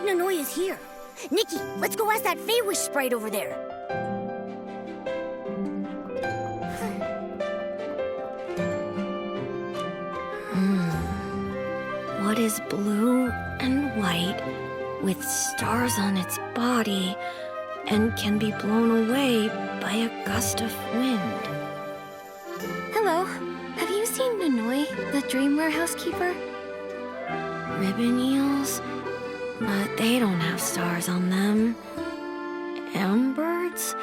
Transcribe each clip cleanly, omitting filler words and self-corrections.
Nanoi is here. Nikki, let's go ask that Feywish sprite over there. What is blue and white with stars on its body and can be blown away by a gust of wind? Hello. Have you seen Nanoi, the dream warehouse keeper? Ribbon eels? But they don't have stars on them. Birds?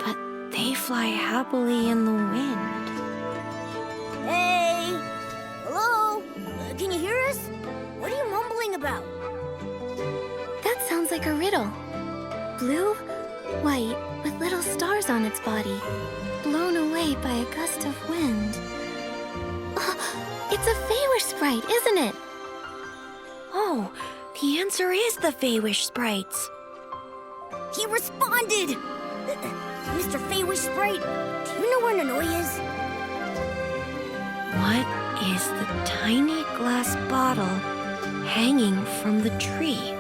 But they fly happily in the wind. Hey! Hello? Can you hear us? What are you mumbling about? That sounds like a riddle. Blue, white, with little stars on its body, blown away by a gust of wind. Oh, it's a Feywish sprite, isn't it? Oh, the answer is the Feywish sprites. He responded! Mr. Feywish Sprite, do you know where Nanoi is? What is the tiny glass bottle hanging from the tree,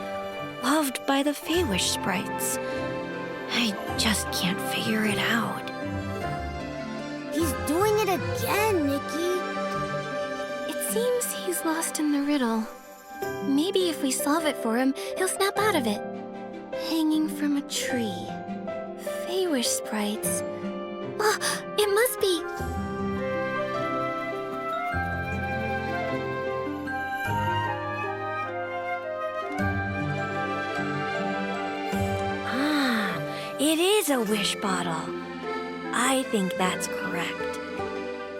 loved by the Feywish sprites? I just can't figure it out. He's doing it again, Nikki. It seems he's lost in the riddle. Maybe if we solve it for him, he'll snap out of it. Hanging from a tree. Feywish sprites. Oh, it must be... It is a wish bottle. I think that's correct.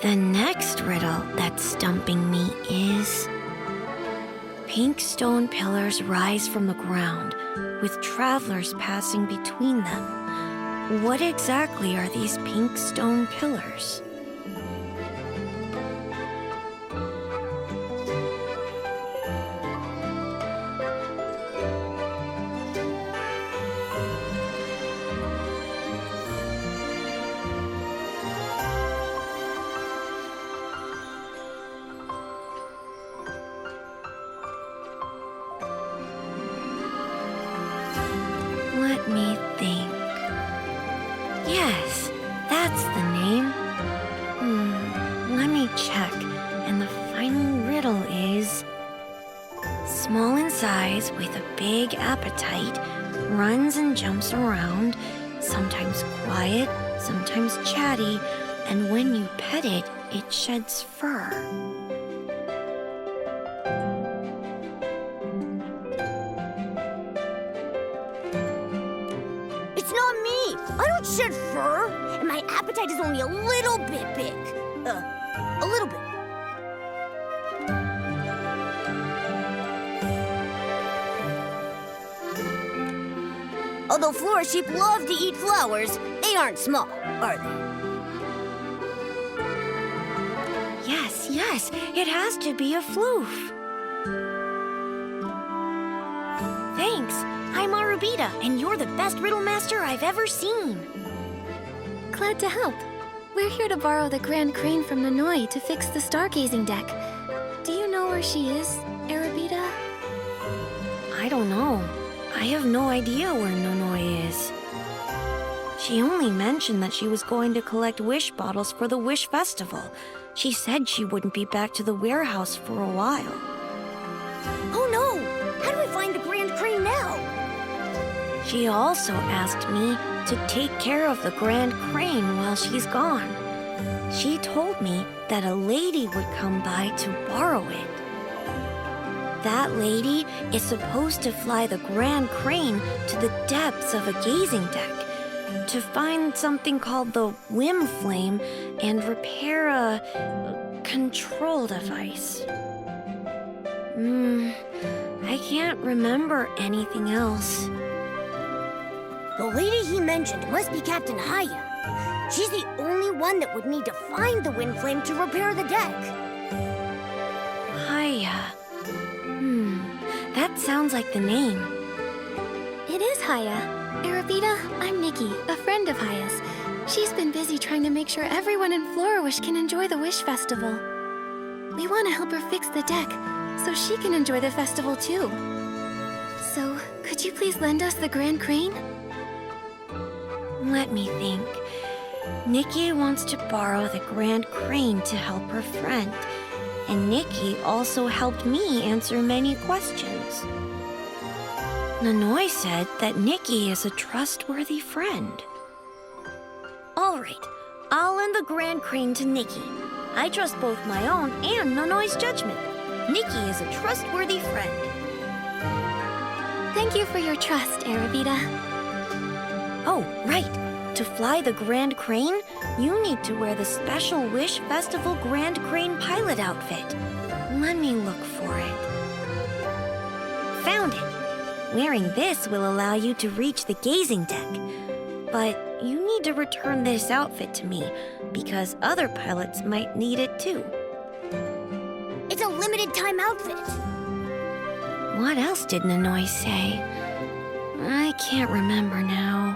The next riddle that's stumping me is... Pink stone pillars rise from the ground, with travelers passing between them. What exactly are these pink stone pillars? Let me think. Yes, that's the name. Let me check. And the final riddle is... Small in size with a big appetite, runs and jumps around, sometimes quiet, sometimes chatty, and when you pet it, it sheds fur. It's not me! I don't shed fur! And my appetite is only a little bit big. A little bit. Although flora sheep love to eat flowers, they aren't small, are they? Yes, it has to be a floof. Thanks, I'm Arubita, and you're the best riddle master I've ever seen. Glad to help. We're here to borrow the Grand Crane from Nanoi to fix the stargazing deck. Do you know where she is, Arubita? I don't know. I have no idea where Nanoi is. She only mentioned that she was going to collect wish bottles for the Wish Festival. She said she wouldn't be back to the warehouse for a while. Oh no! How do we find the Grand Crane now? She also asked me to take care of the Grand Crane while she's gone. She told me that a lady would come by to borrow it. That lady is supposed to fly the Grand Crane to the depths of a gazing deck to find something called the Whim Flame and repair a control device. I can't remember anything else. The lady he mentioned must be Captain Haya. She's the only one that would need to find the wind flame to repair the deck. Haya. That sounds like the name. It is Haya. Arubita, I'm Nikki, a friend of Haya's. She's been busy trying to make sure everyone in Florawish can enjoy the Wish Festival. We want to help her fix the deck so she can enjoy the festival too. So, Could you please lend us the Grand Crane? Let me think. Nikki wants to borrow the Grand Crane to help her friend, and Nikki also helped me answer many questions. Nanoi said that Nikki is a trustworthy friend. All right, I'll lend the Grand Crane to Nikki. I trust both my own and Nanoi's judgment. Nikki is a trustworthy friend. Thank you for your trust, Arabita. Oh, right. To fly the Grand Crane, you need to wear the Special Wish Festival Grand Crane pilot outfit. Let me look for it. Found it. Wearing this will allow you to reach the gazing deck. But you need to return this outfit to me, because other pilots might need it too. It's a limited time outfit. What else did Nanoi say? I can't remember now.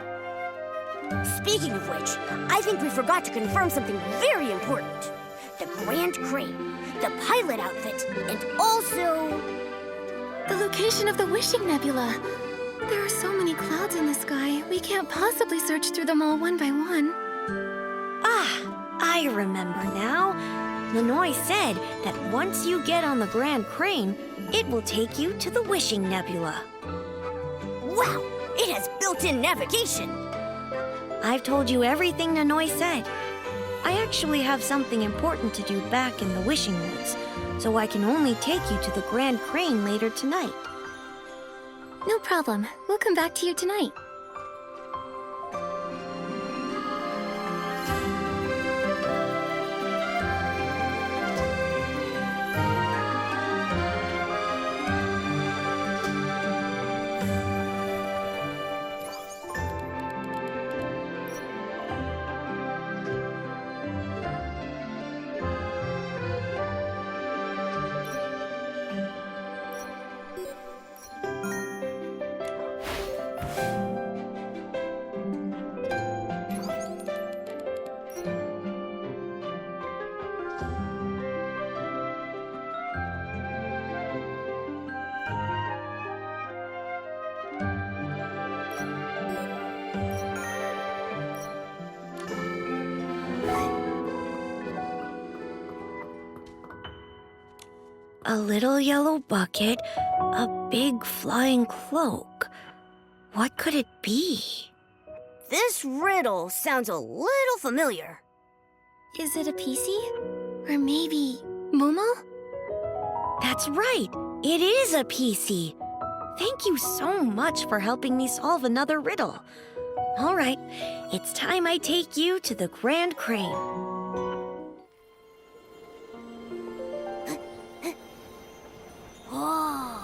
Speaking of which, I think we forgot to confirm something very important. The Grand Crane, the pilot outfit, and also... The location of the Wishing Nebula. There are so many clouds in the sky, we can't possibly search through them all one by one. Ah, I remember now. Nanoi said that once you get on the Grand Crane, it will take you to the Wishing Nebula. Wow, it has built-in navigation. I've told you everything Nanoi said. I actually have something important to do back in the Wishing Woods, so I can only take you to the Grand Crane later tonight. No problem. We'll come back to you tonight. A little yellow bucket, a big flying cloak. What could it be? This riddle sounds a little familiar. Is it a PC? Or maybe Momo? That's right. It is a PC. Thank you so much for helping me solve another riddle. All right, it's time I take you to the Grand Crane. Whoa.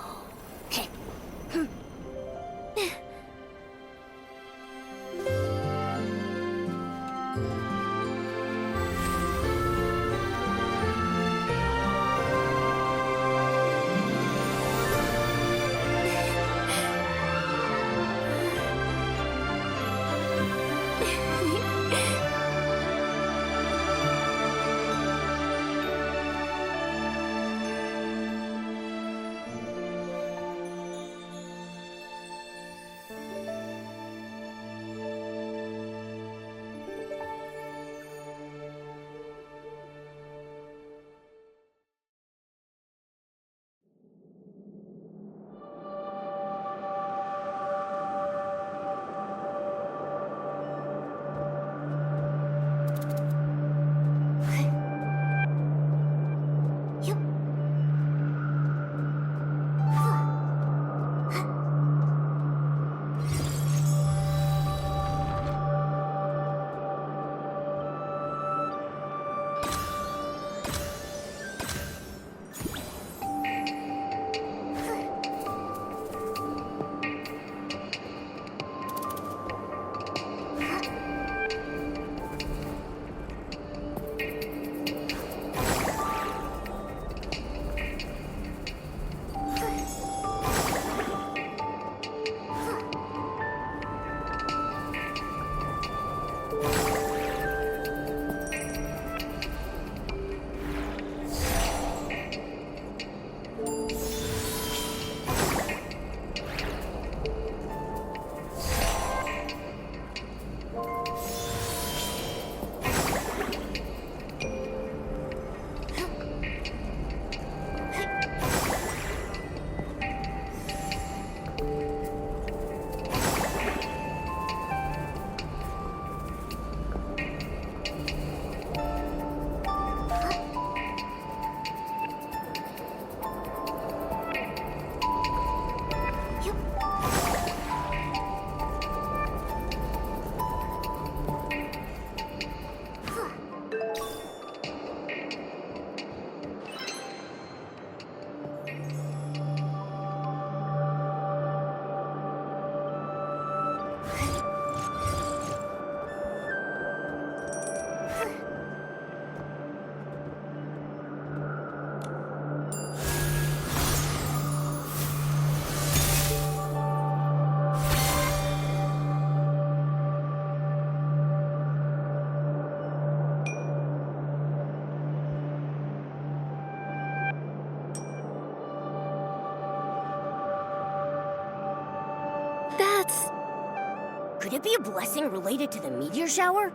Could it be a blessing related to the meteor shower?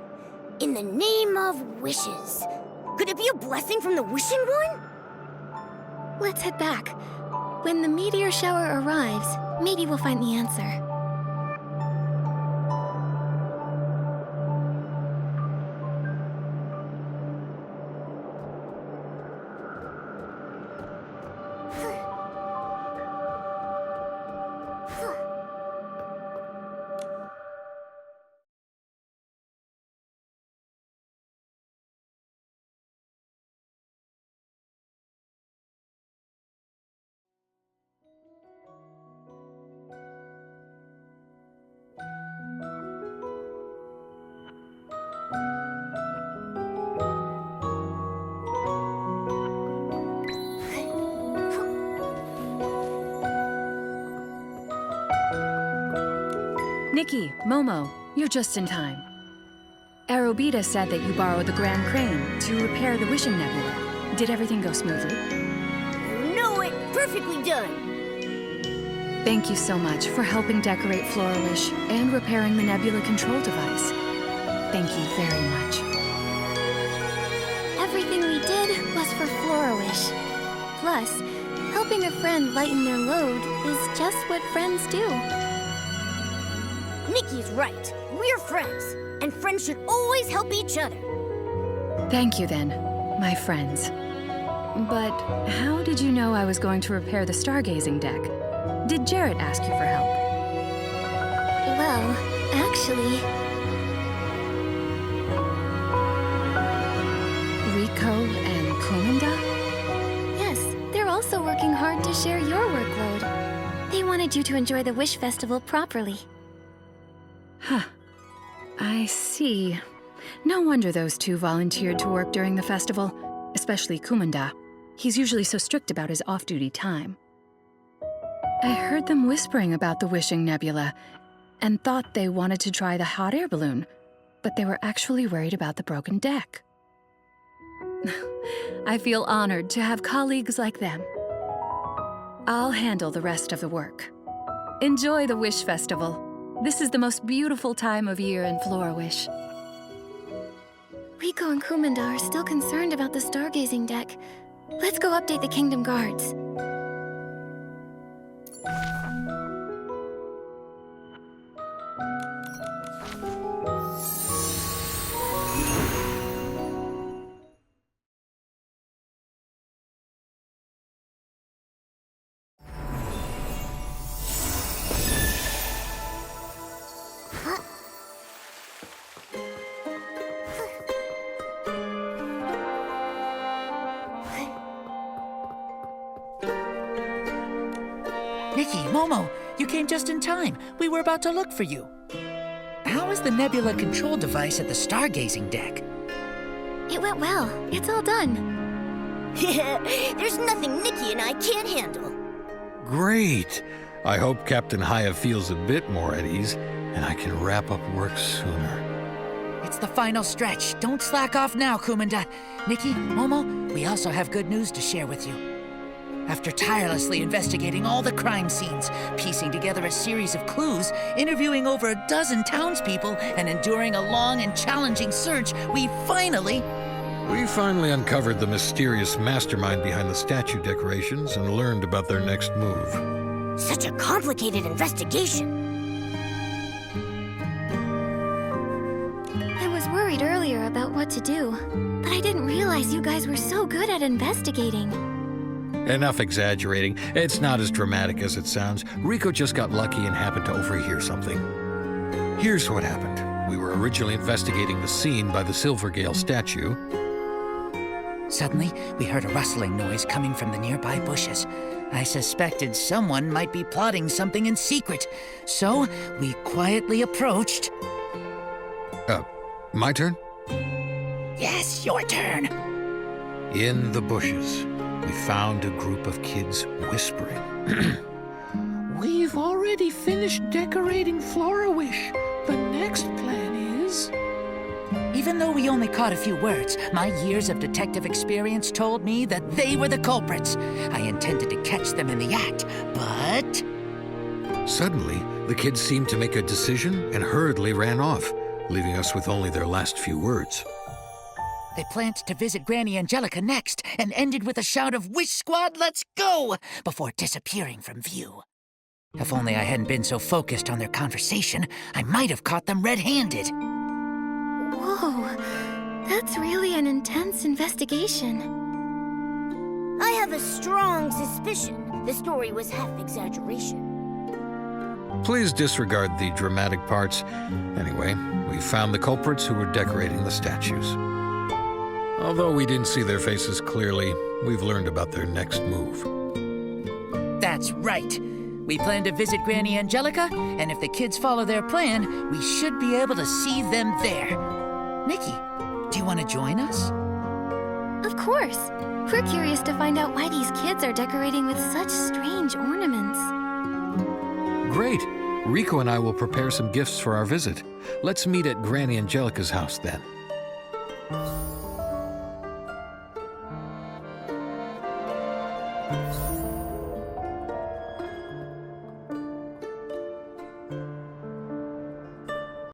In the name of wishes. Could it be a blessing from the wishing one? Let's head back. When the meteor shower arrives, maybe we'll find the answer. Nikki, Momo, you're just in time. Arobita said that you borrowed the Grand Crane to repair the Wishing Nebula. Did everything go smoothly? You know it! Perfectly done! Thank you so much for helping decorate Florawish and repairing the Nebula control device. Thank you very much. Everything we did was for Florawish. Plus, helping a friend lighten their load is just what friends do. Nikki's right. We're friends, and friends should always help each other. Thank you then, my friends. But how did you know I was going to repair the stargazing deck? Did Jarrett ask you for help? Well, actually... Rico and Kumanda? Yes, they're also working hard to share your workload. They wanted you to enjoy the Wish Festival properly. Huh. I see. No wonder those two volunteered to work during the festival, especially Kumanda. He's usually so strict about his off-duty time. I heard them whispering about the Wishing Nebula and thought they wanted to try the hot air balloon, but they were actually worried about the broken deck. I feel honored to have colleagues like them. I'll handle the rest of the work. Enjoy the Wish Festival. This is the most beautiful time of year in Florawish. Rico and Kumanda are still concerned about the stargazing deck. Let's go update the Kingdom Guards. Nikki, Momo, you came just in time. We were about to look for you. How is the Nebula control device at the stargazing deck? It went well. It's all done. There's nothing Nikki and I can't handle. Great. I hope Captain Haya feels a bit more at ease, and I can wrap up work sooner. It's the final stretch. Don't slack off now, Kumanda. Nikki, Momo, we also have good news to share with you. After tirelessly investigating all the crime scenes, piecing together a series of clues, interviewing over a dozen townspeople, and enduring a long and challenging search, we finally uncovered the mysterious mastermind behind the statue decorations and learned about their next move. Such a complicated investigation. I was worried earlier about what to do. But I didn't realize you guys were so good at investigating. Enough exaggerating. It's not as dramatic as it sounds. Rico just got lucky and happened to overhear something. Here's what happened. We were originally investigating the scene by the Silvergale statue. Suddenly, we heard a rustling noise coming from the nearby bushes. I suspected someone might be plotting something in secret, so we quietly approached. My turn? Yes, your turn. In the bushes, we found a group of kids whispering. We've already finished decorating Flora-Wish. The next plan is... Even though we only caught a few words, my years of detective experience told me that they were the culprits. I intended to catch them in the act, but... Suddenly, the kids seemed to make a decision and hurriedly ran off, leaving us with only their last few words. They planned to visit Granny Angelica next and ended with a shout of, "Wish Squad, let's go!" before disappearing from view. If only I hadn't been so focused on their conversation, I might have caught them red-handed. Whoa, that's really an intense investigation. I have a strong suspicion the story was half exaggeration. Please disregard the dramatic parts. Anyway, we found the culprits who were decorating the statues. Although we didn't see their faces clearly, we've learned about their next move. That's right. We plan to visit Granny Angelica, and if the kids follow their plan, we should be able to see them there. Nikki, do you want to join us? Of course. We're curious to find out why these kids are decorating with such strange ornaments. Great! Rico and I will prepare some gifts for our visit. Let's meet at Granny Angelica's house then.